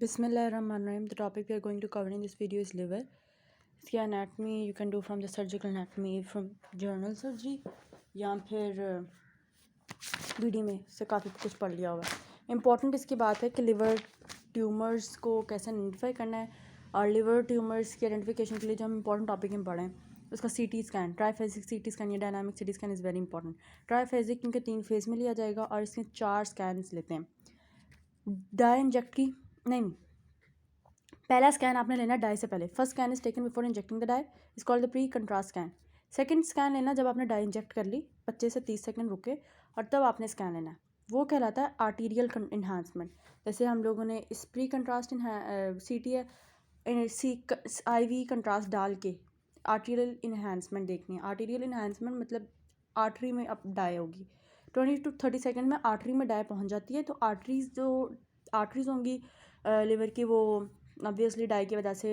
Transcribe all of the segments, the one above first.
Bismillahirrahmanirrahim. The topic we are going to cover in this video is liver. इसकी anatomy you can do from the surgical anatomy from general surgery या फिर BD में से काफ़ी कुछ पढ़ लिया होगा. Important इसकी बात है कि liver tumors को कैसे आइडेंटिफाई करना है और liver tumors की आइडेंटिफिकेशन के लिए जो हम important topic में पढ़ें उसका CT scan, triphasic CT scan या dynamic CT scan is very important. Triphasic क्योंकि 3 फेज़ में लिया जाएगा और इसके 4 स्कैन्स लेते हैं. डाई इंजेक्ट की नहीं, पहला स्कैन आपने लेना डाई से पहले. First scan is taken before injecting the dye, is called the pre contrast scan. Second scan लेना जब आपने डाई इंजेक्ट कर ली, 25 से 30 सेकंड रुके और तब आपने स्कैन लेना है. वो कहलाता है आर्टीरियल इन्हांसमेंट. जैसे हम लोगों ने इस प्री कंट्रास्ट CT है, IV कंट्रास्ट डाल के आर्टीरियल इन्हांसमेंट देखनी है. आर्टीरियल इन्हांसमेंट मतलब आर्टरी में अब डाई होगी, 20 to 30 सेकंड में आर्टरी में डाई पहुंच जाती है. तो आर्टरीज होंगी लिवर की, वो ऑब्वियसली डाई की वजह से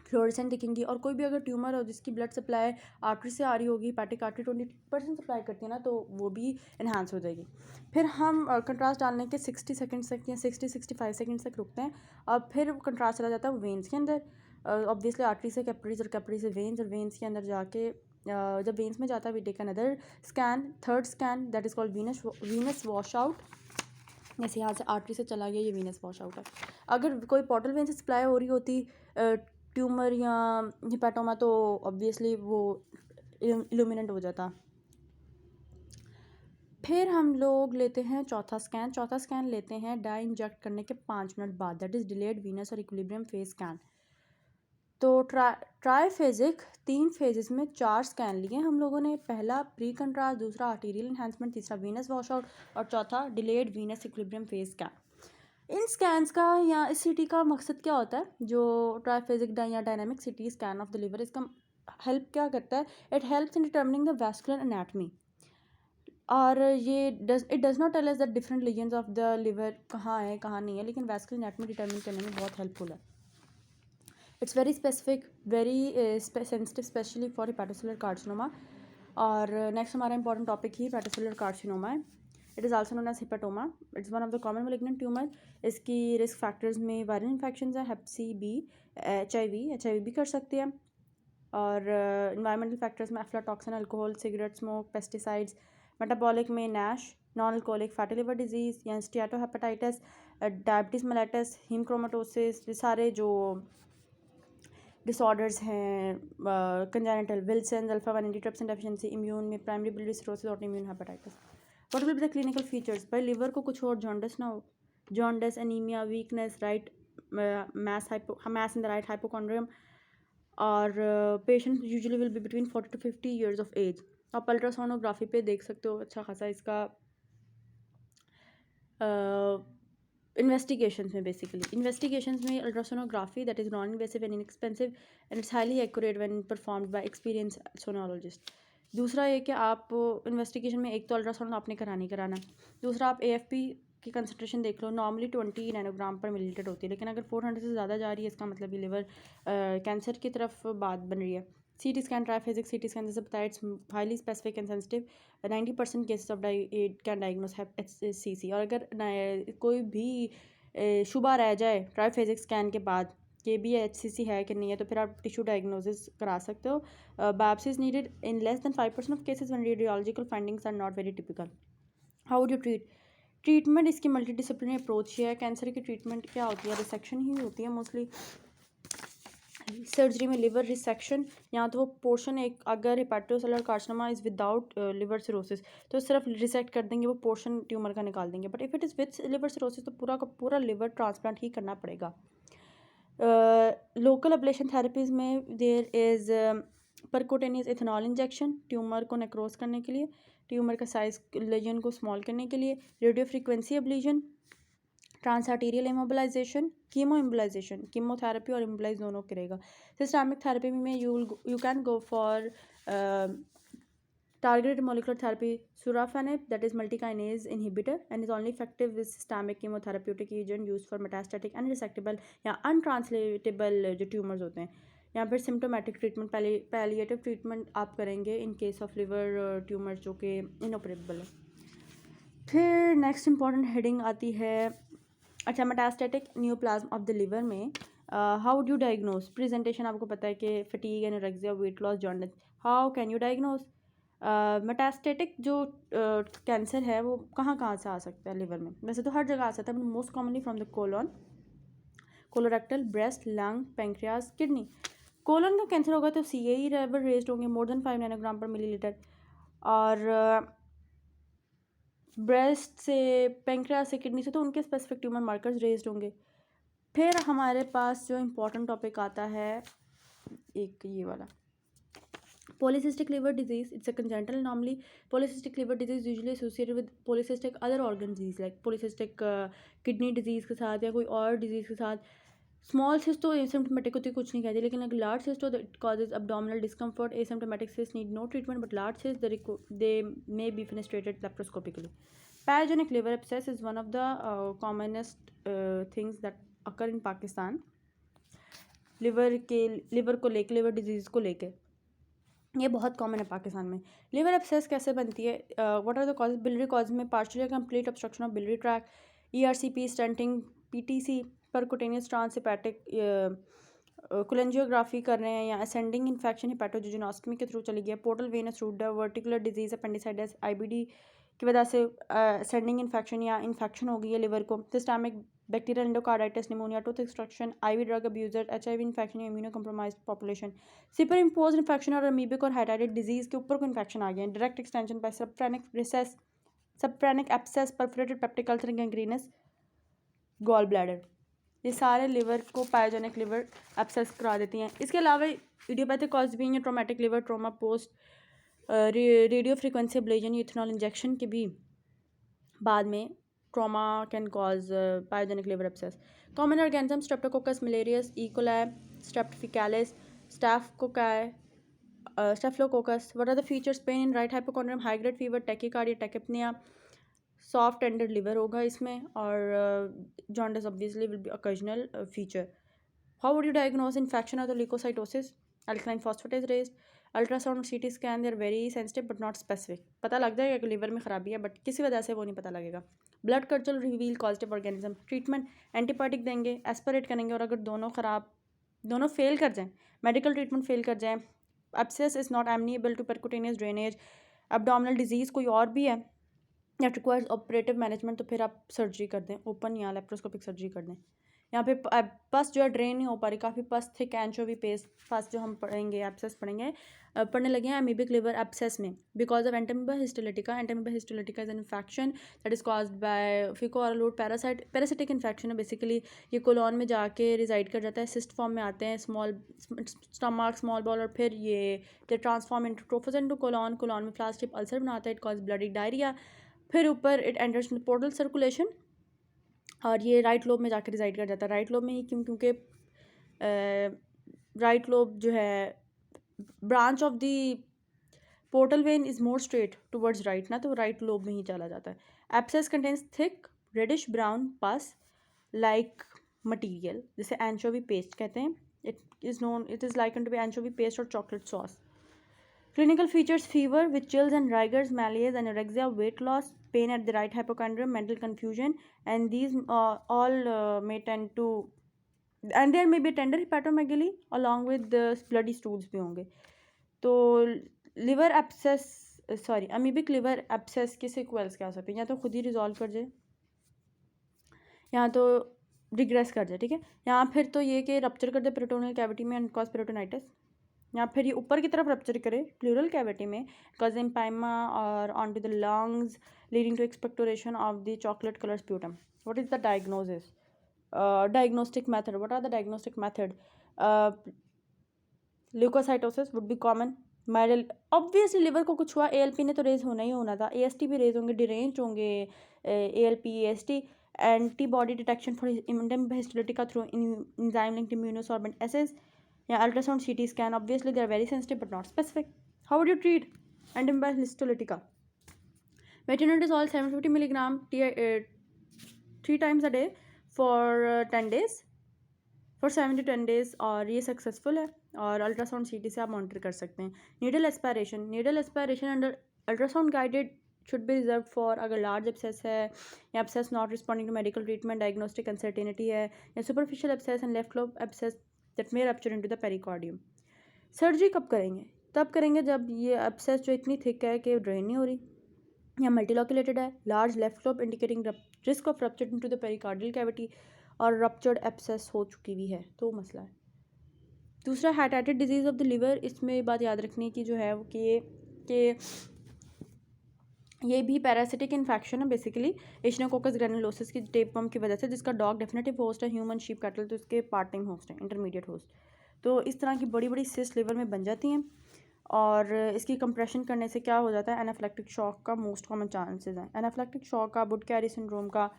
फ्लोरेसेंट दिखेंगी. और कोई भी अगर ट्यूमर हो जिसकी ब्लड सप्लाई आर्टरी से आ रही होगी, हेपेटिक आर्टरी 20% सप्लाई करती है ना, तो वो भी इन्हांस हो जाएगी. फिर हम कंट्रास्ट डालने के 60 सेकंड तक या 60-65 सेकंड तक रुकते हैं. अब फिर कंट्रास्ट चला जाता है वेन्स के अंदर, ऑब्वियसली आर्टरी से कैपिलरीज और कैपिलरी से वेन्स, और वेन्स के अंदर जाके जब वेन्स में जाता है we take another scan, third scan that is called venous wash out. जैसे यहाँ से आर्टरी से चला गया, ये वीनस वॉश आउट है. अगर कोई पोर्टल वेन से सप्लाई हो रही होती ट्यूमर या हिपेटोमा तो ऑब्वियसली वो इल्यूमिनेट हो जाता. फिर हम लोग लेते हैं चौथा स्कैन लेते हैं डाई इंजेक्ट करने के 5 मिनट बाद, दैट इज़ डिलेड वीनस और इक्विलिब्रियम फेज स्कैन. तो ट्राईफेजिक 3 फेजेस में 4 स्कैन लिए हम लोगों ने. पहला प्री कंट्रास्ट, दूसरा आर्टीरियल इन्हांसमेंट, तीसरा वीनस वॉश आउट और चौथा delayed venous equilibrium phase scan. इन स्कैन्स का या इस CT का मकसद क्या होता है? जो ट्राईफेजिक या dynamic CT scan of the liver, इसका हेल्प क्या करता है? It helps in determining the vascular anatomy. और ये it does not tell us that different regions of the liver कहाँ है कहाँ नहीं है, लेकिन वैस्कुलर एनाटमी डिटर्मिन करने में बहुत हेल्पफुल है. It's very specific, very sensitive, specially for hepatocellular carcinoma. और नेक्स्ट हमारा इंपॉर्टेंट टॉपिक ही हेपेटोसेलुलर कार्सिनोमा है. It is also known as hepatoma. It's one of the common malignant tumour. इसकी risk factors में वायरल इन्फेक्शन है, hep C, B, HIV भी कर सकते हैं. और इन्वायरमेंटल फैक्टर्स में aflatoxin, alcohol, cigarette smoke, pesticides. Metabolic में NASH, non alcoholic fatty liver disease या स्टियाटोहेपेटाइटिस, डायबिटीज़ मेलाइटस, हीमक्रोमेटोसिस, ये सारे जो डिसऑर्डर्स हैं, congenital Wilson, alpha 1 antitrypsin deficiency, immune में प्राइमरी बिलियरी सिरोसिस और immune hepatitis. What will be the clinical features? भाई liver को कुछ और जॉन्डिस ना हो, jaundice, anaemia, weakness, right mass in the right hypochondrium. और patient usually will be between 40 to 50 years of age. आप ultrasonography पे देख सकते हो अच्छा खासा इसका इन्वेस्टिगेशंस में. बेसिकली इन्वेस्टिगेशंस में ultrasonography that is non invasive and inexpensive and it's highly accurate when performed by experience sonologist. दूसरा ये कि आप इन्वेस्टिगेशन में एक तो अल्ट्रासाउंड आपने कराना. दूसरा आप AFP की कंसंट्रेशन देख लो. नॉर्मली 20 नैनोग्राम पर मिलीलीटर होती है, लेकिन अगर 400 से ज़्यादा जा रही है इसका मतलब ये लिवर कैंसर की तरफ बात बन रही है. CT scan, triphasic CT scan जैसे बताया, it's highly specific and sensitive. 90% cases of can diagnose HCC. और अगर कोई भी शुबा रह जाए ट्राईफेजिक स्कैन के बाद कि भी HCC है कि नहीं है, तो फिर आप टिश्यू डायग्नोसिस करा सकते हो. Biopsy is needed in less than 5% of cases when radiological findings are not very typical. How would you treatment इसकी मल्टीडिसिप्लिनरी अप्रोच है. कैंसर की ट्रीटमेंट क्या होती है? रिसेक्शन ही होती है मोस्टली. सर्जरी में लिवर रिसेक्शन, या तो वो पोर्शन एक, अगर hepatocellular carcinoma is without liver cirrhosis तो सिर्फ रिसेक्ट कर देंगे, वो पोर्शन ट्यूमर का निकाल देंगे. But if it is with liver cirrhosis तो पूरा का पूरा लिवर ट्रांसप्लांट ही करना पड़ेगा. लोकल एब्लेशन थेरेपीज़ में there is percutaneous ethanol injection, tumour को नेक्रोज करने के लिए, ट्यूमर का साइज लेजन को स्मॉल करने के लिए. Radio frequency ablation, transarterial embolization, chemo embolization, chemotherapy और इमोबिलाइज दोनों करेगा. सिस्टमिक थेरेपी में you can go for targeted molecular therapy sorafenib, that is multikinase inhibitor, and is only effective with systemic chemotherapeutic agent used for metastatic unresectable या untranslatable जो tumours होते हैं. यहाँ पर सिम्टोमेटिक ट्रीटमेंट, पैलिएटिव ट्रीटमेंट आप करेंगे in case of liver tumour जो कि इनऑपरेबल है. फिर नेक्स्ट इंपॉर्टेंट हेडिंग आती है अच्छा, metastatic neoplasm of the liver में हाउ डू डायग्नोज? प्रेजेंटेशन आपको पता है कि fatigue, anorexia, weight loss, jaundice. How can you diagnose? Metastatic जो कैंसर है वो कहाँ कहाँ से आ सकता है लिवर में? वैसे तो हर जगह आ सकता है, but most commonly from the colon, colorectal, breast, lung, pancreas, kidney. Colon का कैंसर होगा तो CAE लेवल रेज्ड होंगे मोर देन 5 नैनोग्राम पर मिलीलीटर, और ब्रेस्ट से, पेंक्रियाज से, किडनी से तो उनके स्पेसिफिक ट्यूमर मार्कर्स रेज्ड होंगे. फिर हमारे पास जो इम्पोर्टेंट टॉपिक आता है एक ये वाला, polycystic liver disease. It's a congenital anomaly. Polycystic liver disease usually associated with polycystic other organ disease like polycystic kidney disease के साथ या कोई और disease के साथ. स्मॉल सिस्ट तो एसिम्टोमेटिक होती कुछ नहीं कहती, लेकिन अगर लार्ज सिस्ट हो तो it causes abdominal discomfort. Asymptomatic cysts need no treatment, but large cysts they may be fenestrated laparoscopically. Pyogenic liver abscess is one of the commonest things that occur in Pakistan. Liver को लेके, liver disease को लेके ये बहुत common है पाकिस्तान में. Liver abscess कैसे बनती है? What are the cause? Biliary cause में partially complete obstruction of biliary tract, ERCP, stenting, PTC, percutaneous transhepatic, cholangiography कर रहे हैं, या असेंडिंग इन्फेक्शन हेपेटोजिनोस्टमी के थ्रू चली गई है, portal venous route, diverticular disease, appendicitis, IBD की वजह से असेंडिंग इन्फेक्शन या इन्फेक्शन हो गई है लिवर को, systemic bacterial endocarditis, pneumonia, tooth extraction, IV drug abuser, HIV infection या immuno compromised population, super impose infection और अमीबिक और हाइड्राइड डिजीज़ के ऊपर को इन्फेक्शन आ गया है, direct extension by subphrenic abscess, perforated peptic ulcer, gangrenous gall bladder. ये सारे लिवर को पायोजेनिक लिवर एब्सेस करा देती हैं. इसके अलावा इडियोपैथिक कॉज भी हैं, traumatic liver trauma, post radio frequency ablation, ethanol injection के भी बाद में trauma can cause pyogenic liver abscess. Common organism streptococcus milleri, E coli, strep faecalis, staphylococcus. What are the features? Pain in right hypochondrium, high grade fever, tachycardia, tachypnoea, soft tender liver होगा इसमें, और jaundice obviously will be occasional feature. How would you diagnose infection of the leukocytosis? Alkaline phosphatase raised, ultrasound, CT scan, they are very sensitive but not specific. पता लग जाएगा कि liver में खराबी है, बट किसी वजह से वो नहीं पता लगेगा. Blood culture reveal causative organism. Treatment antibiotic देंगे, एस्पिरेट करेंगे, और अगर दोनों फेल कर जाएं, मेडिकल ट्रीटमेंट फेल कर जाएं, abscess is not amenable to percutaneous drainage, abdominal disease कोई और भी है, दैट रिक्वायर्स ऑपरेटिव मैनेजमेंट, तो फिर आप सर्जरी कर दें, ओपन या लेप्रोस्कोपिक सर्जरी कर दें. यहाँ पे पस जो है ड्रेन नहीं हो पा रही, काफ़ी पस थिक एंचोवी पेस्ट फर्स्ट जो हम पढ़ेंगे एब्सेस पढ़ेंगे, पढ़ने लगे हैं अमीबिक लिवर एब्सेस में, because of entamoeba histolytica. Entamoeba histolytica is an infection that is caused by faeco oral parasitic infection है. बेसिकली ये कोलॉन में जाके रिजाइड कर जाता है, सिस्ट फॉर्म में आते हैं, स्मॉल स्टमक, स्मॉल बॉल, और फिर ये ट्रांसफॉर्म इंटू ट्रोफोस इनटू कोलॉन में फ्लास टिप अल्सर बनाता है. It cause bloody diarrhoea. फिर ऊपर it enters in portal circulation, और ये राइट लोब में जाकर रिजाइड कर जाता है. राइट लोब में ही क्योंकि राइट लोब जो है branch of the portal vein is more straight towards right ना, तो राइट लोब में ही चला जाता है. Abscess contains thick reddish brown pus like material, जिसे एंचोवी पेस्ट कहते हैं. It is likened to be anchovy paste और chocolate sauce. Clinical features: fever with chills and rigors, malaise, anorexia, weight loss, pain at the right hypochondrium, mental confusion, and these all may tend to, and there may be tender hepatomegaly along with the bloody stools भी होंगे. तो liver abscess amoebic liver abscess के sequels क्या हो सकते हैं? या तो खुद ही रिजॉल्व कर जाए, या तो रिग्रेस कर जाए. ठीक है, यहाँ फिर तो ये कि रप्चर कर दे पेरिटोनियल कैविटी में एंड कॉज पेरिटोनाइटिस, या फिर ये ऊपर की तरफ रप्चर करे प्लूरल कैविटी में, कॉज एम्पाइमा और on to the lungs leading to expectoration of the chocolate colour sputum. What is the diagnosis? Diagnostic method. What are the diagnostic method? Leukocytosis would be common. Mild, obviously liver को कुछ हुआ, ALP ने तो raise होना ही होना था, AST भी raise होंगे, डिरेंज होंगे, ALP AST. Antibody detection for entamoeba histolytica through enzyme linked immunosorbent assays, या ultrasound CT scan. Obviously they are very sensitive but not specific. How would you treat entamoeba histolytica? Metronidazole 750 milligram 3 times a day for 10 days, for 7 to 10 days, और ये successful है, और ultrasound CT से आप monitor कर सकते हैं. Needle aspiration under ultrasound guided should be reserve for अगर लार्ज एब्सेस है या abscess not responding to medical treatment, diagnostic uncertainty है, या superficial abscess and left lobe abscess that may rupture into the pericardium. Surgery कब करेंगे? तब करेंगे जब ये एब्सेस जो इतनी थिक है कि ड्रेन नहीं हो रही, या मल्टीलोकुलेटेड है, large left lobe indicating risk of rupture into the pericardial cavity, और रप्चर्ड एब्सेस हो चुकी हुई है तो मसला है। दूसरा हेटाइटिस डिजीज़ ऑफ द लिवर, इसमें बात याद रखने की जो है वो कि ये भी पैरासिटिक इन्फेक्शन है बेसिकली एशनोकोकस ग्रैनुलोसिस की टेपवर्म की वजह से, जिसका डॉग डेफिनेटिव होस्ट है, ह्यूमन शीप कैटल तो इसके पार्ट टाइम होस्ट हैं, इंटरमीडिएट होस्ट। तो इस तरह की बड़ी बड़ी सिस्ट लिवर में बन जाती हैं, और इसकी कंप्रेशन करने से क्या हो जाता है, एनाफिलैक्टिक शॉक का मोस्ट कॉमन चांसेस हैं। एनाफिलैक्टिक शॉक का बुड कैरी सिंड्रोम का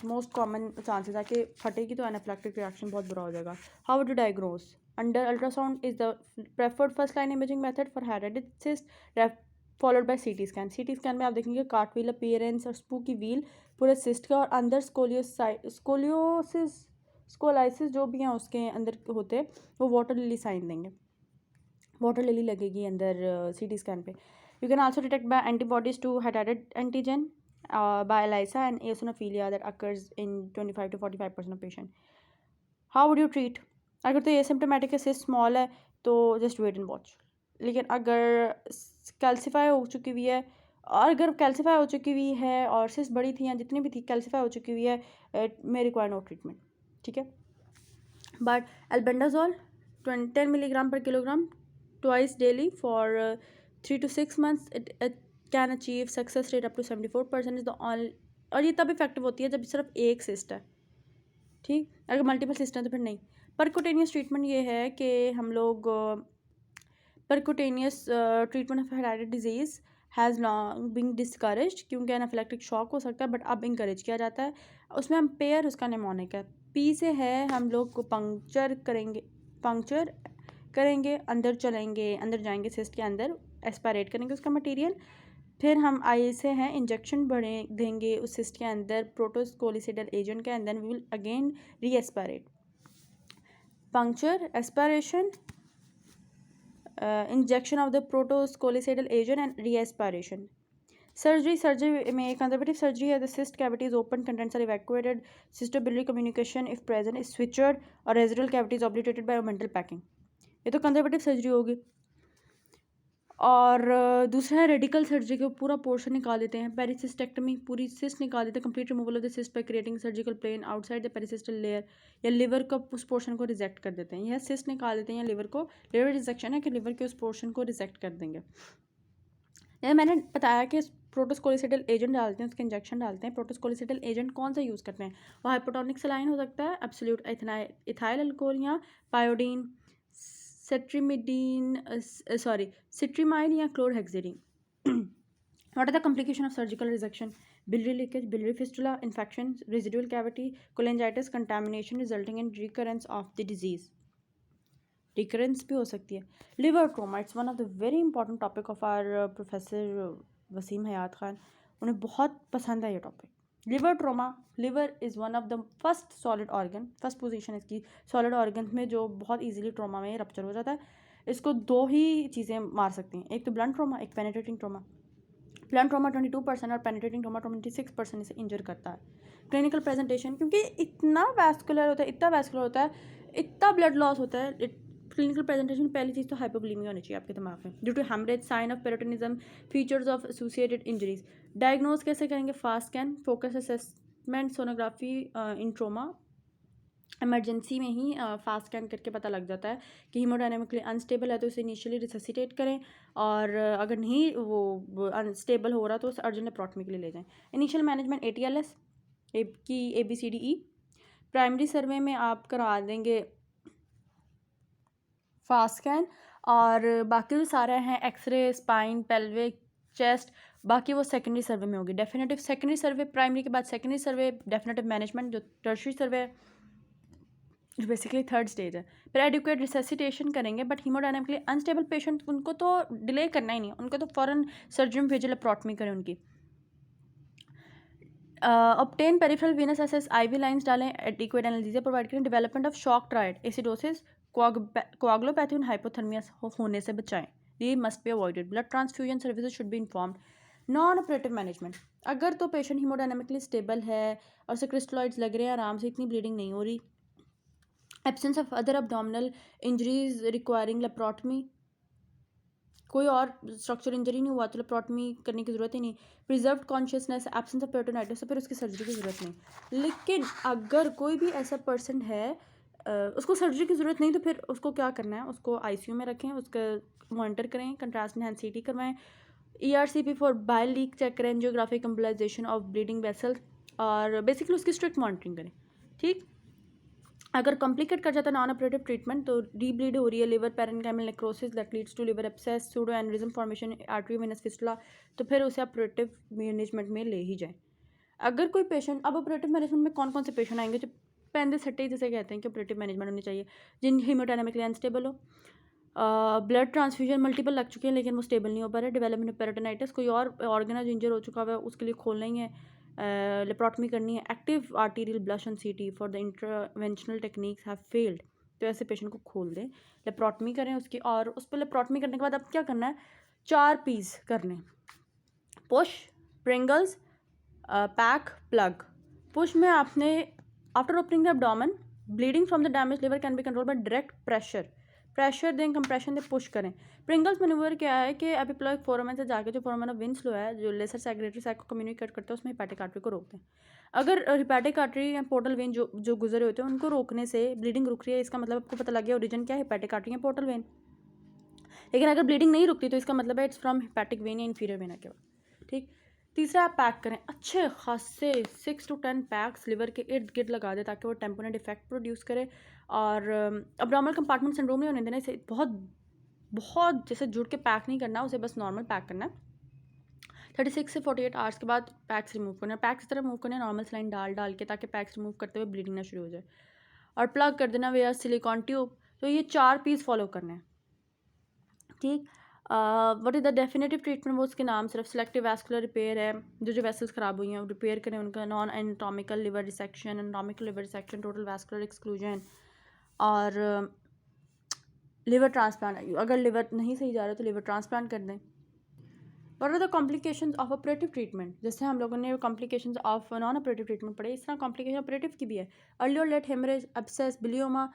मोस्ट कॉमन चांसेस है कि फटेगी तो एनाफिलैक्टिक रिएक्शन बहुत बुरा हो जाएगा। How to diagnose? Under ultrasound is the preferred first line imaging method for hydatid cyst, followed by CT scan. CT scan में आप देखेंगे कार्टव्हील अपीयरेंस और स्पूकी व्हील पूरे सिस्ट का, और अंदर स्कोलाइसिस जो भी हैं उसके अंदर होते हैं, वो वाटर लिली साइन देंगे, वाटर लिली लगेगी अंदर सीटी स्कैन पे। You can also detect by antibodies to hydatid antigen by ELISA and eosinophilia that occurs in 25 to 45% of patient. How would you treat? अगर तो एसिम्प्टोमेटिक है, cyst small है, तो just wait and watch. लेकिन अगर calcify हो चुकी हुई है, और अगर कैल्सीफाई हो चुकी हुई है और सिस्ट बड़ी थी या जितनी भी थी कैल्सीफाई हो चुकी हुई है, मे रिक्वायर नो ट्रीटमेंट, ठीक है। But albendazole 10 milligram per kilogram twice daily for 3 to 6 months, it can achieve success rate up to 74% is the all. और ये तब इफेक्टिव होती है जब सिर्फ एक सिस्ट है, ठीक। अगर मल्टीपल सिस्ट है तो फिर नहीं। परक्यूटेनियस ट्रीटमेंट ये है कि हम लोग percutaneous treatment of hydatid disease has long been discouraged, क्योंकि एनाफिलैक्टिक शॉक हो सकता है, बट अब इंकरेज किया जाता है। उसमें हम पेयर, उसका नेमोनिक है, पी से है, हम लोग पंक्चर करेंगे, अंदर चलेंगे, अंदर जाएंगे सिस्ट के अंदर, एस्पायरेट करेंगे उसका मटेरियल, फिर हम आई से हैं इंजेक्शन बढ़े देंगे उस सिस्ट के अंदर प्रोटोस्कोलिसिडल एजेंट के, and then we will again re aspirate. Puncture, aspiration, injection of the protoscolicidal agent and re aspiration. Surgery में कंजर्वेटिव सर्जरी है, the cyst cavity is open, contents are evacuated, cystobiliary communication if present is sutured, और residual cavity is obliterated by omental packing. ये तो conservative surgery होगी। और दूसरा है radical surgery के पूरा पोर्शन निकाल देते हैं, पेरिसिस्टेक्टमी, पूरी सिस्ट निकाल देते हैं, complete removal of the cyst by creating surgical plane outside the pericystic layer, या लिवर का उस पोर्शन को रिजेक्ट कर देते हैं, या सिस्ट निकाल देते हैं, या लिवर को, लिवर रिजेक्शन है कि लिवर के उस पोर्शन को रिजेक्ट कर देंगे। या मैंने बताया कि प्रोटोस्कोलिसिडल एजेंट डालते हैं, उसके इंजेक्शन डालते हैं। प्रोटोस्कोलिसिडल एजेंट कौन सा यूज़ करते हैं? वो हाइपोटोनिक सलाइन हो सकता है, एब्सोल्यूट इथाइल अल्कोहल, या पायोडीन, सिट्रीमाइल, या chlorhexidine. What are the complications of surgical resection? Biliary leakage, biliary fistula, infection, residual cavity, cholangitis, contamination resulting in recurrence of the disease. Recurrence भी हो सकती है। Liver trauma, it's one of the very important topic of our professor Wasim हयात खान, उन्हें बहुत पसंद है ये topic. Liver trauma, liver is one of the first solid organ, first position इसकी सॉलिड ऑर्गन में जो बहुत इजीली ट्रोमा में रप्चर हो जाता है। इसको दो ही चीज़ें मार सकती हैं, एक तो ब्लंट ट्रोमा, एक पेनिट्रेटिंग ट्रोमा। ब्लंट ट्रोमा 22% और पेनिट्रेटिंग ट्रोमा 26% इसे इंजर करता है। क्लिनिकल प्रेजेंटेशन, क्योंकि इतना वैस्कुलर होता है, इतना ब्लड लॉस होता है, क्लिनिकल प्रेजेंटेशन पहली चीज़ तो हाइपोवोलेमिया होनी चाहिए आपके दिमाग में, due to haemorrhage, sign of peritonism, features of associated injuries. Diagnose कैसे करेंगे? FAST scan, focus assessment, sonography in trauma. Emergency में ही फास्ट स्कैन करके पता लग जाता है कि हीमोडायनेमिकली अनस्टेबल है तो उसे इनिशियली रिससिटेट करें, और अगर नहीं वो अनस्टेबल हो रहा तो उसे अर्जेंट लेप्रोटमी के लिए ले जाएं। इनिशियल मैनेजमेंट ATLS की ABCDE। प्राइमरी सर्वे में आप करा देंगे फास्ट स्कैन, और बाकी जो सारे हैं एक्सरे, स्पाइन, पेल्विक, चेस्ट, बाकी वो सेकेंडरी सर्वे में होगी। डेफिनेटिव सेकेंडरी सर्वे, प्राइमरी के बाद सेकेंडरी सर्वे, डेफिनेटिव मैनेजमेंट जो टर्शरी सर्वे है, जो बेसिकली थर्ड स्टेज है। फिर एडिक्वेट रिससिटेशन करेंगे, बट हीमोडायनेमिकली अनस्टेबल पेशेंट उनको तो डिले करना ही नहीं, उनको तो फ़ौरन सर्जरी में भेजे, लेप्रोटमी करें उनकी। Obtain peripheral venous access, IV lines डालें, एडिक्वेट एनाल्जेसिया प्रोवाइड करें, development of shock triad, acidosis, coagulopathy और हाइपोथर्मिया होने से बचाएं, ये must be avoided. Blood transfusion services should be informed. Non operative management, अगर तो पेशेंट हीमोडायनामिकली स्टेबल है और उसे क्रिस्टलॉइड्स लग रहे हैं आराम से, इतनी ब्लीडिंग नहीं हो रही, absence of other abdominal injuries requiring laparotomy, कोई और स्ट्रक्चर इंजरी नहीं हुआ तो लेप्रोटमी करने की ज़रूरत ही नहीं, preserved consciousness, absence of peritonitis, तो फिर उसकी सर्जरी की ज़रूरत नहीं। लेकिन अगर कोई भी ऐसा पर्सन है उसको सर्जरी की ज़रूरत नहीं, तो फिर उसको क्या करना है, उसको आईसीयू में रखें, उसका मॉनिटर करें, कंट्रास्ट एनहांस्ड सीटी करवाएं, ERCP for bile leak check करें, angiographic embolization of bleeding vessels, और बेसिकली उसकी स्ट्रिक्ट मॉनिटरिंग करें। ठीक, अगर कॉम्प्लिकेट कर जाता है नॉन ऑपरेटिव ट्रीटमेंट, तो रीब्लीड हो रही है, liver parenchymal necrosis that leads to liver abscess, pseudo aneurysm formation, arteriovenous fistula, तो फिर उसे ऑपरेटिव मैनेजमेंट में ले ही जाए। अगर कोई पेशेंट, अब ऑपरेटिव मैनेजमेंट में कौन कौन से पेशेंट आएंगे जो पेंदिस हट्टे जिसे कहते हैं कि ऑपरेटिव मैनेजमेंट होनी चाहिए, जिन हीमोडायनामिकली अनस्टेबल हो, ब्लड ट्रांसफ्यूजन मल्टीपल लग चुके हैं लेकिन वो स्टेबल नहीं हो पा रहे, डेवलपमेंट ऑफ पेरिटोनाइटिस, कोई और ऑर्गन जो इंजर हो चुका हुआ है उसके लिए खोलना ही है, लेप्रोटमी करनी है, एक्टिव आर्टीरियल ब्लश ऑन सीटी for the interventional techniques have failed, तो ऐसे पेशेंट को खोल दें, लेप्रोटमी करें उसकी, और उस पर लेप्रोटमी करने के बाद अब क्या करना है, 4 पीस करने, push, Pringles, pack, plug. Push में आपने after opening the abdomen, bleeding from the damage liver can be control by direct pressure दें, कंप्रेशन दें, पुश करें। प्रिंगल्स मैन्यूवर क्या है कि एपिप्लॉइक फोरामेन से जाके जो फोरामेन ऑफ विंस्लो है, जो लेसर सेग्रेटरी साइड को कम्युनिकेट करते हैं, उसमें हिपैटिक आर्टरी को रोकते हैं। अगर हिपैटिक आर्टरी या पोर्टल वेन जो गुजरे होते हैं उनको रोकने से ब्लीडिंग रुक रही है, इसका मतलब आपको पता लग गया ओरिजिन क्या है, हिपैटिक आर्टरी या पोर्टल वेन। लेकिन अगर ब्लीडिंग नहीं रुकती तो इसका मतलब है इट्स फ्रॉम हिपैटिक वेन या इन्फीरियर वेना के बाद। ठीक, तीसरा, आप पैक करें, अच्छे खासे 6 to 10 पैक्स लिवर के इर्द गिर्द लगा दें ताकि वो टेम्पोनेट इफेक्ट प्रोड्यूस करे, और अब्डोमिनल कंपार्टमेंट सिंड्रोम नहीं होने देना, इसे बहुत जैसे जुड़ के पैक नहीं करना, उसे बस नॉर्मल पैक करना है। 36 से 48 आवर्स के बाद पैक्स रिमूव करना है, पैक्स इस तरह रिमूव करना है नॉर्मल सलाइन डाल के, ताकि पैक्स रिमूव करते हुए ब्लीडिंग ना शुरू हो जाए, और प्लग कर देना वेयर सिलिकॉन ट्यूब। तो ये 4 पीस फॉलो करने हैं। ठीक, what is the definitive treatment, वो उसके नाम सिर्फ सिलेक्टिव वैस्कुलर रिपेयर है, जो वेसल्स ख़राब हुई हैं वो रिपेयर करें उनका, non anatomical liver dissection, anatomical liver dissection, total vascular exclusion, और लिवर ट्रांसप्लांट, अगर लिवर नहीं सही जा रहा तो लिवर ट्रांसप्लांट कर दें। What are the complications of operative treatment, जैसे हम लोगों ने complications of non operative treatment पढ़े, इस तरह कॉम्प्लिकेशन ऑपरेटिव की भी है, अर्ली और late haemorrhage, abscess, bililoma,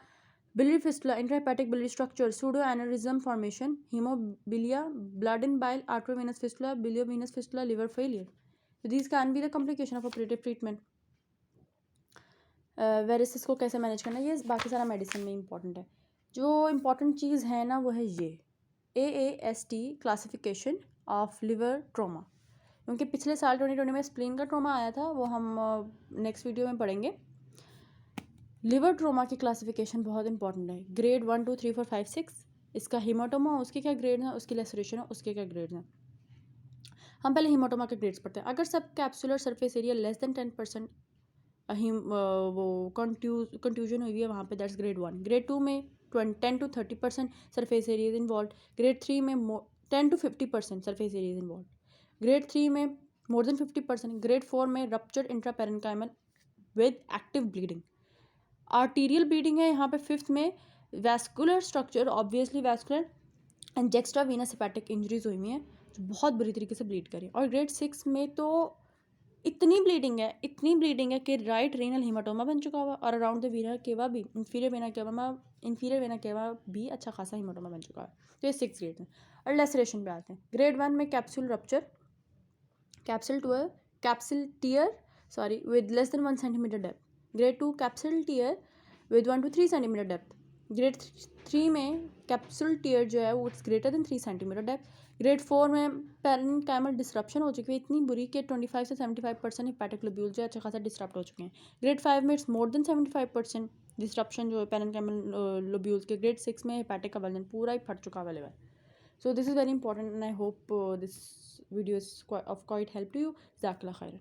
biliary fistula, intrahepatic biliary structure, pseudoaneurysm formation, hemobilia, blood in bile, arteriovenous fistula, biliovenous fistula, liver failure. So these can be the complication of operative treatment. वेरिसिस को कैसे manage करना है, ये बाकी सारा medicine में important है। जो इम्पॉर्टेंट चीज़ है ना वो है ये AAST classification of liver trauma, क्योंकि पिछले साल 2020 में स्प्लीन का ट्रोमा आया था, वो हम नेक्स्ट वीडियो में पढ़ेंगे। लिवर ट्रोमा की क्लासिफिकेशन बहुत इंपॉर्टेंट है, ग्रेड 1 2 3 4 5 6, इसका हीमाटोमा उसके क्या ग्रेड हैं, उसकी लेसरेशन है उसके क्या ग्रेड हैं। हम पहले हीमाटोमा के ग्रेड्स पढ़ते हैं। अगर सब capsular surface area less than 10% वो कंट्यूजन हुई है वहाँ पे, दैट्स ग्रेड 1। ग्रेड 2 में 10 to 30% surface area is involve, grade 3 में 10 to 50% surface area is involve, grade 3 में मोर देन 50%, ग्रेड 4 में ruptured intraparenchymal with active bleeding, arterial bleeding है यहाँ पे 5th में, vascular structure obviously vascular and juxta venous hepatic injuries हुई हैं जो बहुत बुरी तरीके से ब्लीड करें, और ग्रेड 6 में तो इतनी ब्लीडिंग है कि राइट रीनल हीमाटोमा बन चुका हुआ, और अराउंड द वीनर केवा भी, इंफीरियर वेना केवा भी अच्छा खासा हीमाटोमा बन चुका है। तो ये 6 ग्रेड हैं। और लेसरेशन पे आते हैं। ग्रेड 1 में capsule rupture, capsule tear with less than 1 centimetre depth, grade 2 capsule tear with 1 to 3 centimetre depth, grade 3 में कैप्सूल टीयर जो है वो it's greater than 3 centimetre depth, grade 4 में पेरेन्काइमल डिसरप्शन हो चुकी है इतनी बुरी कि 25 से 75% हिपैटिक लोब्यूल जो अच्छा खासा डिस्टर्ब हो चुके हैं, ग्रेड 5 में इट्स मोर देन 75% डिस्ट्रप्शन जो है पेरेन्काइमल लोब्यूल्स के, ग्रेड 6 में हिपैटिक का वर्जन पूरा ही फट चुका हुआ लिवर। So this is very important and I hope this video is of quite help to you. जज़ाकल्लाह खैर।